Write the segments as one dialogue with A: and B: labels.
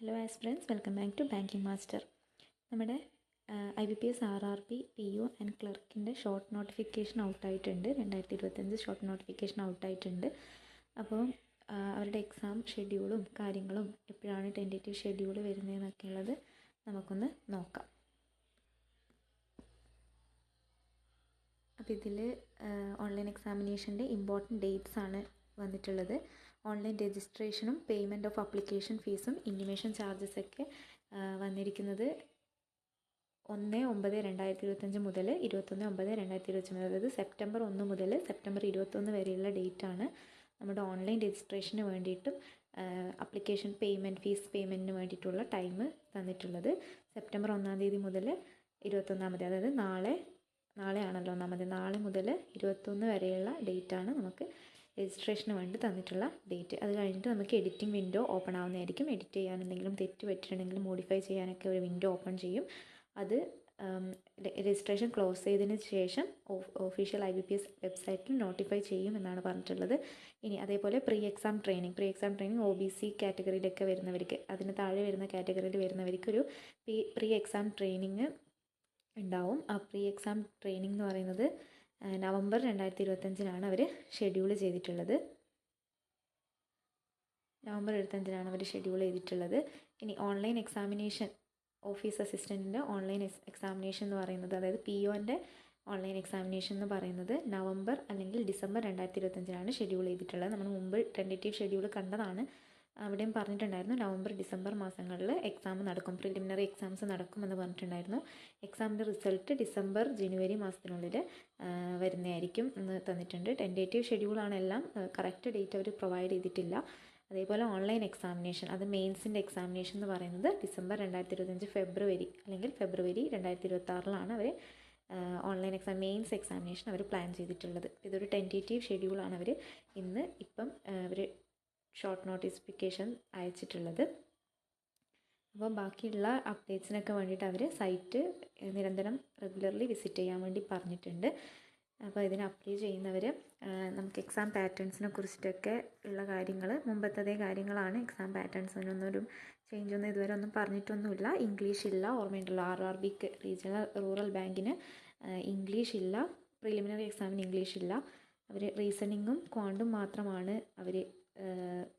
A: Hello aspirants, welcome back to banking master. നമ്മുടെ IBPS RRB PO and ക്ലർക്കിൻ്റെ short notification ഔട്ടായിട്ടുണ്ട്. 2025 short notification ഔട്ടായിട്ടുണ്ട്. അപ്പോൾ അവരുടെ എക്സാം ഷെഡ്യൂളും കാര്യങ്ങളും എപ്പോഴാണ് ടെൻറ്റേറ്റീവ് ഷെഡ്യൂൾ വരുന്നതെന്നൊക്കെ ഉള്ളത് നമുക്കൊന്ന് നോക്കാം. അപ്പോൾ ഇതിൽ ഓൺലൈൻ എക്സാമിനേഷൻ്റെ ഇമ്പോർട്ടൻറ്റ് ഡേറ്റ്സ് ആണ് വന്നിട്ടുള്ളത്. ഓൺലൈൻ രജിസ്ട്രേഷനും പേയ്മെൻറ്റ് ഓഫ് അപ്ലിക്കേഷൻ ഫീസും ഇൻറ്റിമേഷൻ ചാർജസൊക്കെ വന്നിരിക്കുന്നത് 1/9/2025 മുതൽ 21/9/2025, അതായത് സെപ്റ്റംബർ 1 മുതൽ സെപ്റ്റംബർ 21 വരെയുള്ള ഡേറ്റാണ് നമ്മുടെ ഓൺലൈൻ രജിസ്ട്രേഷന് വേണ്ടിയിട്ടും അപ്ലിക്കേഷൻ ഫീസ് പേയ്മെൻറ്റിന് വേണ്ടിയിട്ടുള്ള ടൈം തന്നിട്ടുള്ളത്. സെപ്റ്റംബർ 1 തീയതി മുതൽ 21, അതായത് നാളെയാണല്ലോ 1, നാളെ മുതൽ 21 വരെയുള്ള ഡേറ്റാണ് നമുക്ക് രജിസ്ട്രേഷന് വേണ്ടി തന്നിട്ടുള്ള ഡേറ്റ്. അത് കഴിഞ്ഞിട്ട് നമുക്ക് എഡിറ്റിംഗ് വിൻഡോ ഓപ്പൺ ആവുന്നതായിരിക്കും. എഡിറ്റ് ചെയ്യാൻ എന്തെങ്കിലും തെറ്റ് പറ്റിയിട്ടുണ്ടെങ്കിൽ മോഡിഫൈ ചെയ്യാനൊക്കെ ഒരു വിൻഡോ ഓപ്പൺ ചെയ്യും. അത് രജിസ്ട്രേഷൻ ക്ലോസ് ചെയ്തതിന് ശേഷം ഒഫീഷ്യൽ IBPS വെബ്സൈറ്റിൽ നോട്ടിഫൈ ചെയ്യും എന്നാണ് പറഞ്ഞിട്ടുള്ളത്. ഇനി അതേപോലെ പ്രീ എക്സാം ട്രെയിനിങ് OBC കാറ്റഗറിയിലൊക്കെ വരുന്നവർക്ക്, അതിന് താഴെ വരുന്ന കാറ്റഗറിയിൽ വരുന്നവർക്കൊരു പ്രീ എക്സാം ട്രെയിനിങ് ഉണ്ടാവും. ആ പ്രീ എക്സാം ട്രെയിനിങ് എന്ന് പറയുന്നത് നവംബർ 2025 അവർ ഷെഡ്യൂൾ ചെയ്തിട്ടുള്ളത്. ഇനി ഓൺലൈൻ എക്സാമിനേഷൻ, ഓഫീസ് അസിസ്റ്റൻറ്റിൻ്റെ ഓൺലൈൻ എക്സാമിനേഷൻ എന്ന് പറയുന്നത്, അതായത് POൻ്റെ ഓൺലൈൻ എക്സാമിനേഷൻ എന്ന് പറയുന്നത് നവംബർ അല്ലെങ്കിൽ ഡിസംബർ 2025 ഷെഡ്യൂൾ ചെയ്തിട്ടുള്ളത്. നമ്മൾ മുമ്പ് ടെൻറ്റേറ്റീവ് ഷെഡ്യൂൾ കണ്ടതാണ്. അവിടെയും പറഞ്ഞിട്ടുണ്ടായിരുന്നു നവംബർ ഡിസംബർ മാസങ്ങളിൽ എക്സാം നടക്കും, പ്രിലിമിനറി എക്സാംസ് നടക്കുമെന്ന് പറഞ്ഞിട്ടുണ്ടായിരുന്നു. എക്സാമിൻ്റെ റിസൾട്ട് ഡിസംബർ ജനുവരി മാസത്തിനുള്ളിൽ വരുന്നതായിരിക്കും എന്ന് തന്നിട്ടുണ്ട്. ടെൻറ്റേറ്റീവ് ഷെഡ്യൂളാണ് എല്ലാം, കറക്റ്റ് ഡേറ്റ് അവർ പ്രൊവൈഡ് ചെയ്തിട്ടില്ല. അതേപോലെ ഓൺലൈൻ എക്സാമിനേഷൻ, അത് മെയിൻസിൻ്റെ എക്സാമിനേഷൻ എന്ന് പറയുന്നത് ഡിസംബർ 2025 ഫെബ്രുവരി 2026 അവർ ഓൺലൈൻ മെയിൻസ് എക്സാമിനേഷൻ അവർ പ്ലാൻ ചെയ്തിട്ടുള്ളത്. ഇതൊരു ടെൻറ്റേറ്റീവ് ഷെഡ്യൂളാണ് ഇപ്പം അവർ ഷോർട്ട് നോട്ടിഫിക്കേഷൻ അയച്ചിട്ടുള്ളത്. അപ്പോൾ ബാക്കിയുള്ള അപ്ഡേറ്റ്സിനൊക്കെ വേണ്ടിയിട്ട് അവർ സൈറ്റ് നിരന്തരം റെഗുലർലി വിസിറ്റ് ചെയ്യാൻ വേണ്ടി പറഞ്ഞിട്ടുണ്ട്. അപ്പോൾ ഇതിന് അപ്ലൈ ചെയ്യുന്നവർ നമുക്ക് എക്സാം പാറ്റേൺസിനെ കുറിച്ചിട്ടൊക്കെ ഉള്ള കാര്യങ്ങൾ, മുമ്പത്തതേ കാര്യങ്ങളാണ്. എക്സാം പാറ്റേൺസിനൊന്നും ചേഞ്ചൊന്നും ഇതുവരെ ഒന്നും പറഞ്ഞിട്ടൊന്നുമില്ല. ഇംഗ്ലീഷ് ഇല്ല, ഓർമ്മയുണ്ടല്ലോ, RRBക്ക് റീജിയണൽ റൂറൽ ബാങ്കിന് ഇംഗ്ലീഷ് ഇല്ല, പ്രിലിമിനറി എക്സാമിന് ഇംഗ്ലീഷ് ഇല്ല. അവർ റീസണിങ്ങും ക്വാണ്ടും മാത്രമാണ് അവർ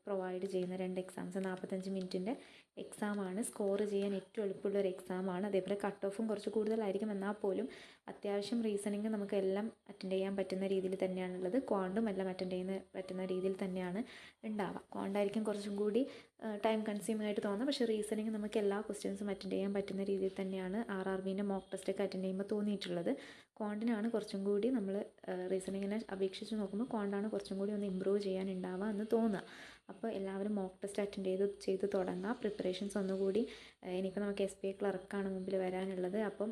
A: പ്രൊവൈഡ് ചെയ്യുന്ന 2 എക്സാംസ്. 45 മിനിറ്റിൻ്റെ എക്സാമാണ്. സ്കോർ ചെയ്യാൻ ഏറ്റവും എളുപ്പമുള്ളൊരു എക്സാമാണ്. അതേപോലെ കട്ട് ഓഫും കുറച്ച് കൂടുതലായിരിക്കും. എന്നാൽ പോലും അത്യാവശ്യം റീസണിങ് നമുക്ക് എല്ലാം അറ്റൻഡ് ചെയ്യാൻ പറ്റുന്ന രീതിയിൽ തന്നെയാണുള്ളത്. ക്വാണ്ടും എല്ലാം അറ്റൻഡ് ചെയ്യുന്ന പറ്റുന്ന രീതിയിൽ തന്നെയാണ് ഉണ്ടാവുക. ക്വാണ്ടായിരിക്കും കുറച്ചും കൂടി ടൈം കൺസ്യൂമിംഗ് ആയിട്ട് തോന്നുന്നത്. പക്ഷേ റീസണിങ് നമുക്ക് എല്ലാ ക്വസ്റ്റ്യൻസും അറ്റൻഡ് ചെയ്യാൻ പറ്റുന്ന രീതിയിൽ തന്നെയാണ് RRBൻ്റെ മോക്ക് ടെസ്റ്റൊക്കെ അറ്റൻഡ് ചെയ്യുമ്പോൾ തോന്നിയിട്ടുള്ളത്. ക്വാണ്ടിനാണ് കുറച്ചും കൂടി, നമ്മൾ റീസണിങ്ങിനെ അപേക്ഷിച്ച് നോക്കുമ്പോൾ ക്വാണ്ടാണ് കുറച്ചും കൂടി ഒന്ന് ഇമ്പ്രൂവ് ചെയ്യാനുണ്ടാവുക എന്ന് തോന്നുക. അപ്പോൾ എല്ലാവരും മോക്ക് ടെസ്റ്റ് അറ്റൻഡ് ചെയ്ത് തുടങ്ങുക. പ്രിപ്പറേഷൻസ് ഒന്നുകൂടി, ഇനിയിപ്പോൾ നമുക്ക് SBI ക്ലർക്കാണ് മുമ്പിൽ വരാനുള്ളത്. അപ്പം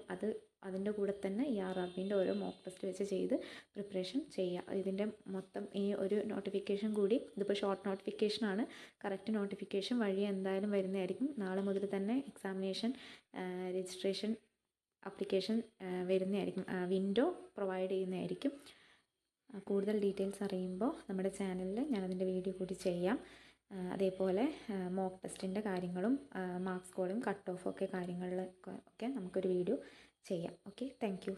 A: അതിൻ്റെ കൂടെ തന്നെ ഈ RRBൻ്റെ ഓരോ മോക്ക് ടെസ്റ്റ് വെച്ച് ചെയ്ത് പ്രിപ്പറേഷൻ ചെയ്യുക. ഇതിൻ്റെ മൊത്തം ഈ ഒരു നോട്ടിഫിക്കേഷൻ കൂടി, ഇതിപ്പോൾ ഷോർട്ട് നോട്ടിഫിക്കേഷനാണ്, കറക്റ്റ് നോട്ടിഫിക്കേഷൻ വഴി എന്തായാലും വരുന്നതായിരിക്കും. നാളെ മുതൽ തന്നെ എക്സാമിനേഷൻ രജിസ്ട്രേഷൻ അപ്ലിക്കേഷൻ വരുന്നതായിരിക്കും, വിൻഡോ പ്രൊവൈഡ് ചെയ്യുന്നതായിരിക്കും. കൂടുതൽ ഡീറ്റെയിൽസ് അറിയുമ്പോൾ നമ്മുടെ ചാനലിൽ ഞാനതിൻ്റെ വീഡിയോ കൂടി ചെയ്യാം. അതേപോലെ മോക്ക് ടെസ്റ്റിൻ്റെ കാര്യങ്ങളും മാർക്ക് സ്കോറും കട്ട് ഓഫും ഒക്കെ കാര്യങ്ങളിലൊക്കെ നമുക്കൊരു വീഡിയോ ചെയ്യാം. Okay, thank you.